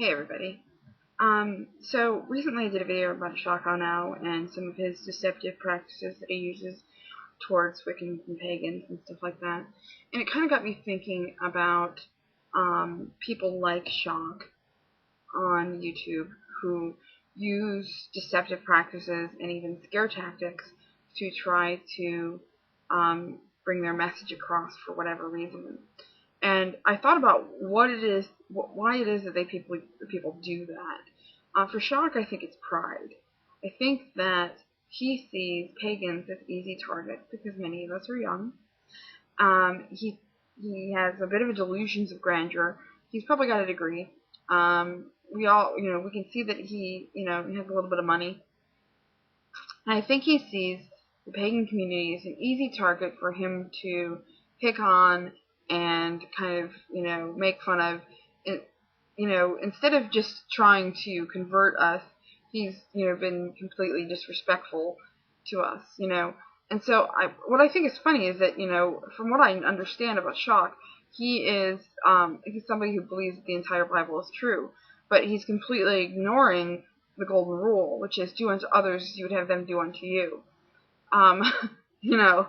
Hey everybody. So recently I did a video about Shaka now and some of his deceptive practices that he uses towards Wiccans and pagans and stuff like that. And it kind of got me thinking about people like Shock on YouTube who use deceptive practices and even scare tactics to try to bring their message across for whatever reason. And I thought about what it is, why it is that people do that. For Shock, I think it's pride. I think that he sees pagans as easy targets because many of us are young. He has a bit of a delusions of grandeur. He's probably got a degree. We all, we can see that he has a little bit of money. And I think he sees the pagan community as an easy target for him to pick on and kind of, make fun of. Instead of just trying to convert us, he's, been completely disrespectful to us, And so what I think is funny is that, from what I understand about Shock, he's somebody who believes that the entire Bible is true, but he's completely ignoring the golden rule, which is do unto others as you would have them do unto you. you know,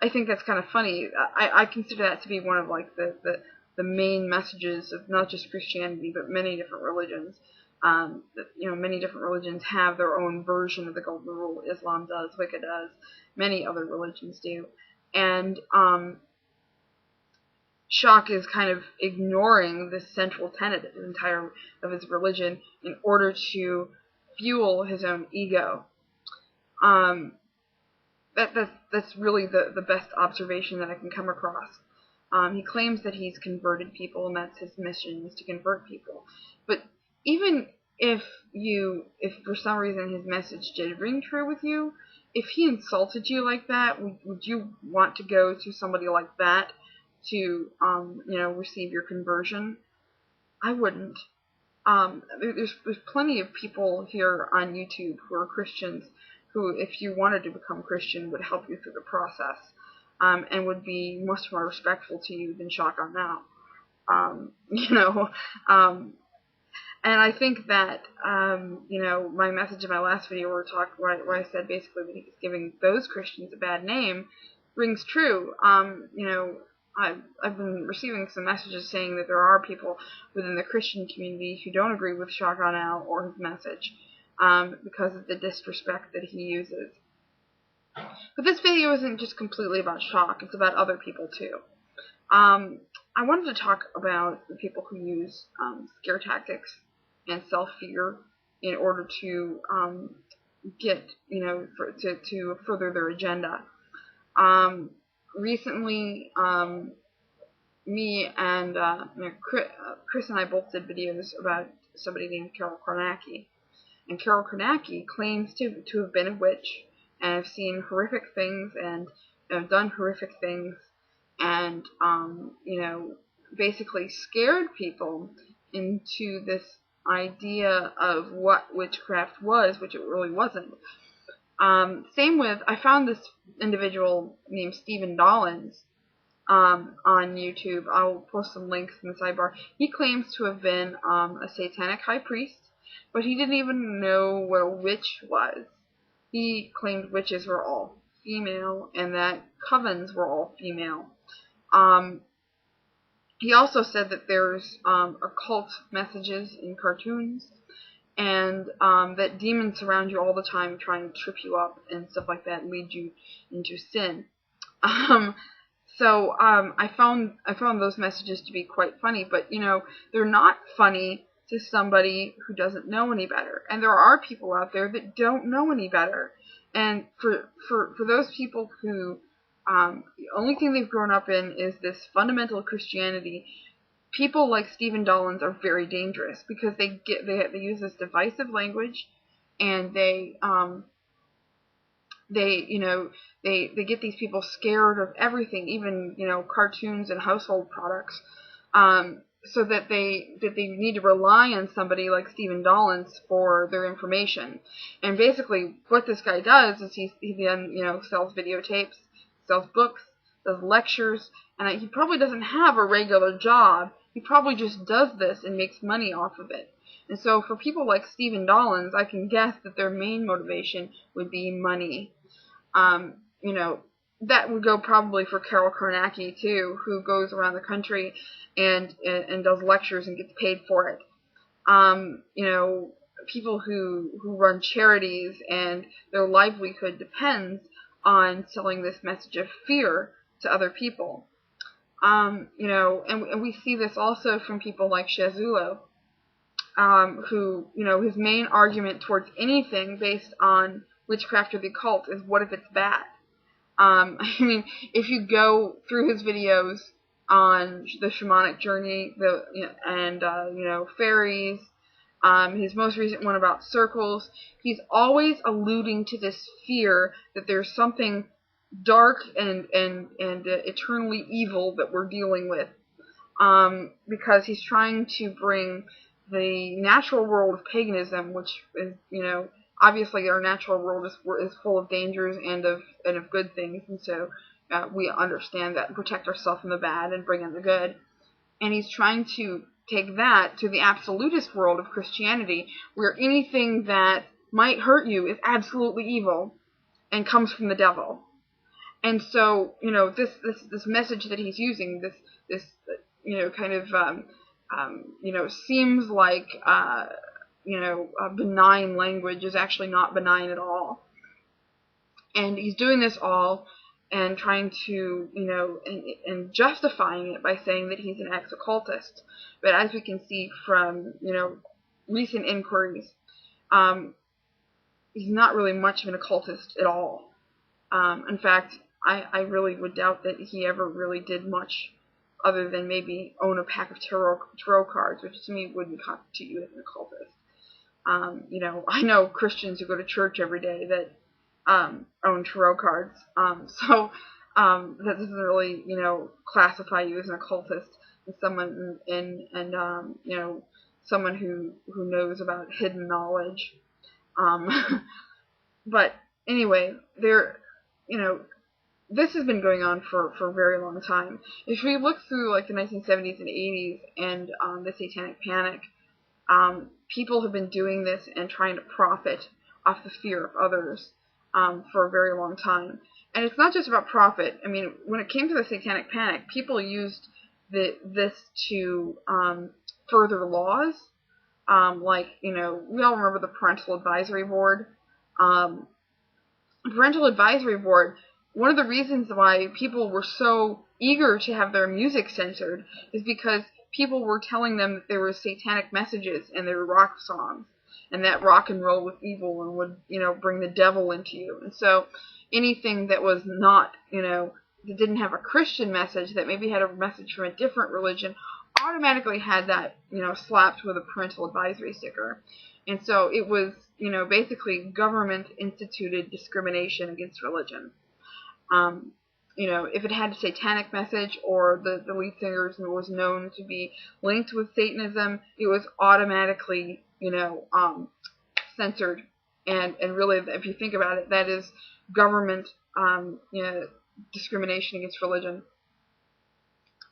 I think that's kind of funny. I consider that to be one of like the main messages of not just Christianity but many different religions. Many different religions have their own version of the golden rule. Islam does, Wicca does, many other religions do, and Shock is kind of ignoring this central tenet of his religion in order to fuel his own ego. That's really the best observation that I can come across. He claims that he's converted people, and that's his mission, is to convert people. But even if for some reason his message did ring true with you, if he insulted you like that, would you want to go to somebody like that to receive your conversion? I wouldn't. There's plenty of people here on YouTube who are Christians who, if you wanted to become Christian, would help you through the process, and would be much more respectful to you than Shock on now. And I think that, my message in my last video where I said basically that he's giving those Christians a bad name rings true. I've been receiving some messages saying that there are people within the Christian community who don't agree with Shock now or his message, because of the disrespect that he uses. But this video isn't just completely about Shock, it's about other people too. I wanted to talk about the people who use scare tactics and self-fear in order to to further their agenda. Recently, me and Chris and I both did videos about somebody named Carol Kornacki. And Carol Kornacki claims to have been a witch and have seen horrific things and done horrific things and, basically scared people into this idea of what witchcraft was, which it really wasn't. I found this individual named Stephen Dollins on YouTube. I'll post some links in the sidebar. He claims to have been a satanic high priest, but he didn't even know what a witch was. He claimed witches were all female and that covens were all female. He also said that there's occult messages in cartoons, and that demons surround you all the time trying to trip you up and stuff like that and lead you into sin. So I found those messages to be quite funny, but they're not funny to somebody who doesn't know any better. And there are people out there that don't know any better. And for those people who the only thing they've grown up in is this fundamental Christianity, people like Stephen Dollins are very dangerous because they use this divisive language, and they get these people scared of everything, even cartoons and household products, so that they need to rely on somebody like Stephen Dollins for their information. And basically, what this guy does is he then sells videotapes, sells books, does lectures, and he probably doesn't have a regular job. He probably just does this and makes money off of it. And so for people like Stephen Dollins, I can guess that their main motivation would be money. You know, that would go probably for Carol Carnacki too, who goes around the country and does lectures and gets paid for it. You know, people who run charities and their livelihood depends on selling this message of fear to other people. You know, and we see this also from people like Shazulo, who, you know, his main argument towards anything based on witchcraft or the occult is, what if it's bad? I mean, if you go through his videos on the shamanic journey, you know, fairies, his most recent one about circles, he's always alluding to this fear that there's something dark and eternally evil that we're dealing with, because he's trying to bring the natural world of paganism, which is, you know, obviously our natural world is full of dangers and of good things, and so we understand that and protect ourselves from the bad and bring in the good. And he's trying to take that to the absolutist world of Christianity, where anything that might hurt you is absolutely evil and comes from the devil. And so, you know, this message that he's using, this you know, kind of you know, seems like you know, a benign language, is actually not benign at all. And he's doing this all and trying to, you know, and justifying it by saying that he's an ex-occultist. But as we can see from, you know, recent inquiries, he's not really much of an occultist at all. In fact, I really would doubt that he ever really did much other than maybe own a pack of tarot cards, which to me wouldn't constitute you as an occultist. You know, I know Christians who go to church every day that own tarot cards, so that doesn't really, you know, classify you as an occultist, as someone you know, someone who knows about hidden knowledge. But anyway, you know, this has been going on for a very long time. If we look through like the 1970s and 80s and the Satanic Panic, people have been doing this and trying to profit off the fear of others for a very long time. And it's not just about profit. I mean, when it came to the Satanic Panic, people used this to further laws. Like, you know, we all remember the Parental Advisory Board. Parental Advisory Board, one of the reasons why people were so eager to have their music censored is because people were telling them that there were satanic messages in their rock songs, and that rock and roll was evil and would, you know, bring the devil into you. And so anything that was not, you know, that didn't have a Christian message, that maybe had a message from a different religion, automatically had that, you know, slapped with a parental advisory sticker. And so it was, you know, basically government-instituted discrimination against religion. You know, if it had a satanic message or the lead singer was known to be linked with Satanism, it was automatically, you know, censored. And really, if you think about it, that is government, you know, discrimination against religion.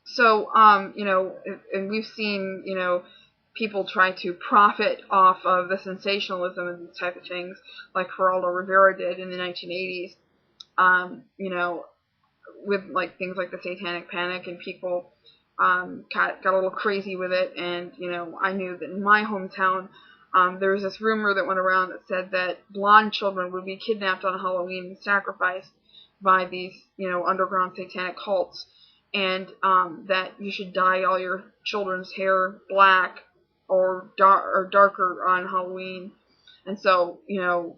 So, you know, and we've seen, you know, people try to profit off of the sensationalism and these type of things, like Geraldo Rivera did in the 1980s. You know, with like things like the Satanic Panic, and people got a little crazy with it. And, you know, I knew that in my hometown, there was this rumor that went around that said that blonde children would be kidnapped on Halloween and sacrificed by these, you know, underground satanic cults, and that you should dye all your children's hair black or darker on Halloween. And so, you know,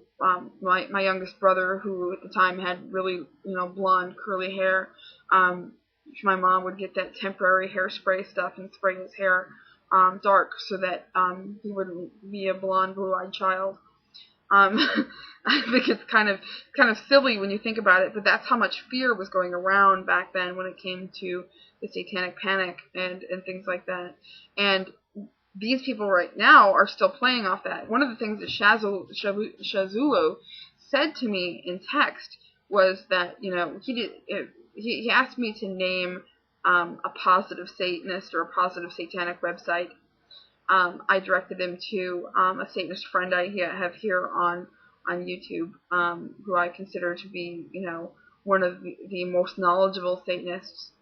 my youngest brother, who at the time had really, you know, blonde curly hair, my mom would get that temporary hairspray stuff and spray his hair dark so that he wouldn't be a blonde, blue-eyed child. I think it's kind of silly when you think about it, but that's how much fear was going around back then when it came to the Satanic Panic and things like that. And these people right now are still playing off that. One of the things that Shazulo said to me in text was that, you know, he asked me to name a positive Satanist or a positive satanic website, I directed him to a Satanist friend I have here on YouTube, who I consider to be, one of the most knowledgeable Satanists.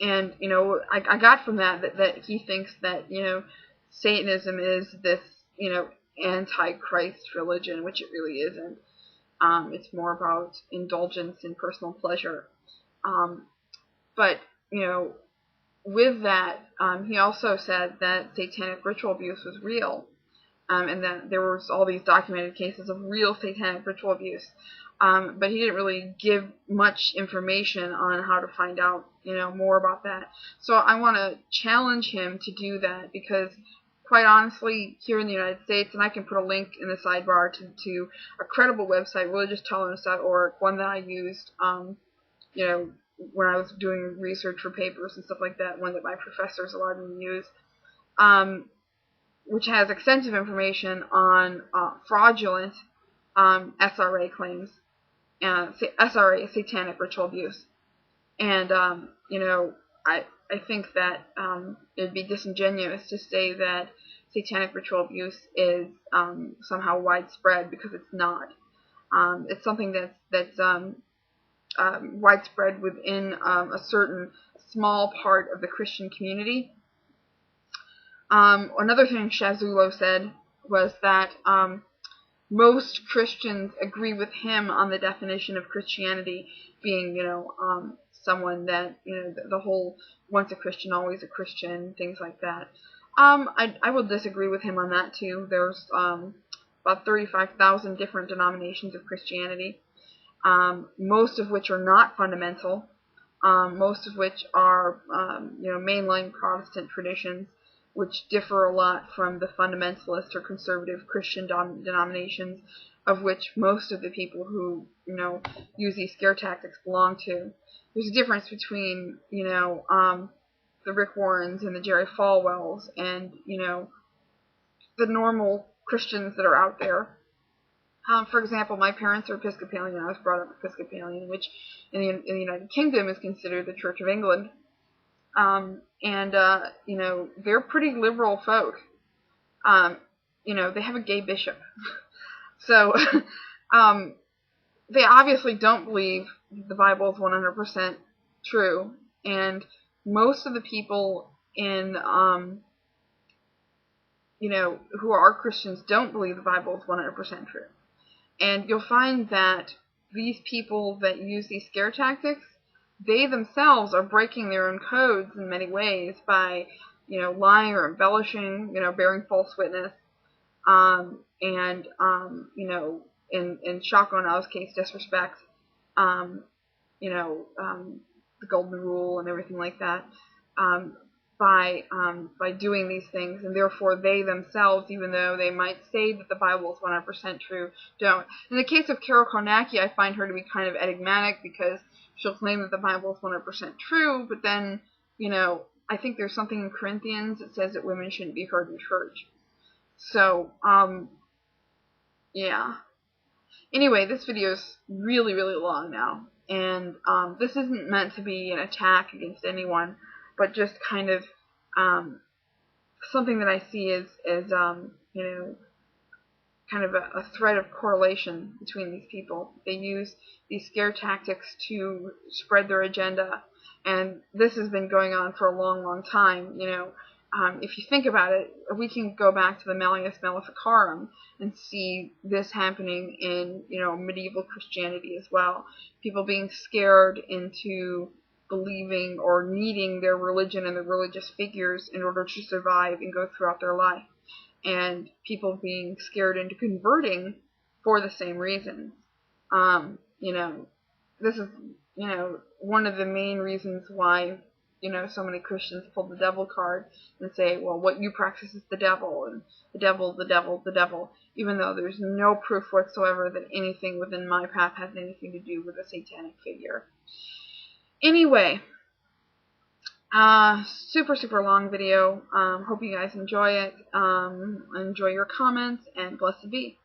And, I got from that he thinks that, Satanism is this, anti-Christ religion, which it really isn't. It's more about indulgence and personal pleasure. But, with that, he also said that satanic ritual abuse was real, and that there was all these documented cases of real satanic ritual abuse. But he didn't really give much information on how to find out, more about that. So I want to challenge him to do that, because quite honestly, here in the United States, and I can put a link in the sidebar to a credible website, religioustolerance.org, one that I used, when I was doing research for papers and stuff like that, one that my professors allowed me to use, which has extensive information on fraudulent SRA claims, SRA, satanic ritual abuse. And, I think that it would be disingenuous to say that satanic ritual abuse is somehow widespread, because it's not. It's something that's widespread within a certain small part of the Christian community. Another thing Shazulo said was that most Christians agree with him on the definition of Christianity being, someone that, the whole once a Christian, always a Christian, things like that. I will disagree with him on that too. There's about 35,000 different denominations of Christianity, most of which are not fundamental, most of which are, mainline Protestant traditions, which differ a lot from the fundamentalist or conservative Christian denominations, of which most of the people who, use these scare tactics belong to. There's a difference between, the Rick Warrens and the Jerry Falwells and, the normal Christians that are out there. For example, my parents are Episcopalian. I was brought up Episcopalian, which in the United Kingdom is considered the Church of England. They're pretty liberal folk. They have a gay bishop. So, they obviously don't believe the Bible is 100% true. And most of the people in, who are Christians don't believe the Bible is 100% true. And you'll find that these people that use these scare tactics, they themselves are breaking their own codes in many ways by, lying or embellishing, bearing false witness, in Shako and Ao's case, disrespect, the golden rule and everything like that, by doing these things, and therefore they themselves, even though they might say that the Bible is 100% true, don't. In the case of Carol Konaki, I find her to be kind of enigmatic, because she'll claim that the Bible is 100% true, but then, I think there's something in Corinthians that says that women shouldn't be heard in church. So, yeah. Anyway, this video is really, really long now, and this isn't meant to be an attack against anyone, but just kind of something that I see as kind of a thread of correlation between these people. They use these scare tactics to spread their agenda, and this has been going on for a long, long time. If you think about it, we can go back to the Malleus Maleficarum and see this happening in, medieval Christianity as well. People being scared into believing or needing their religion and their religious figures in order to survive and go throughout their life. And people being scared into converting for the same reasons. This is, one of the main reasons why, so many Christians pull the devil card and say, well, what you practice is the devil, and the devil, the devil, the devil, even though there's no proof whatsoever that anything within my path has anything to do with a satanic figure. Anyway, super, super long video. Hope you guys enjoy it. Enjoy your comments, and blessed be.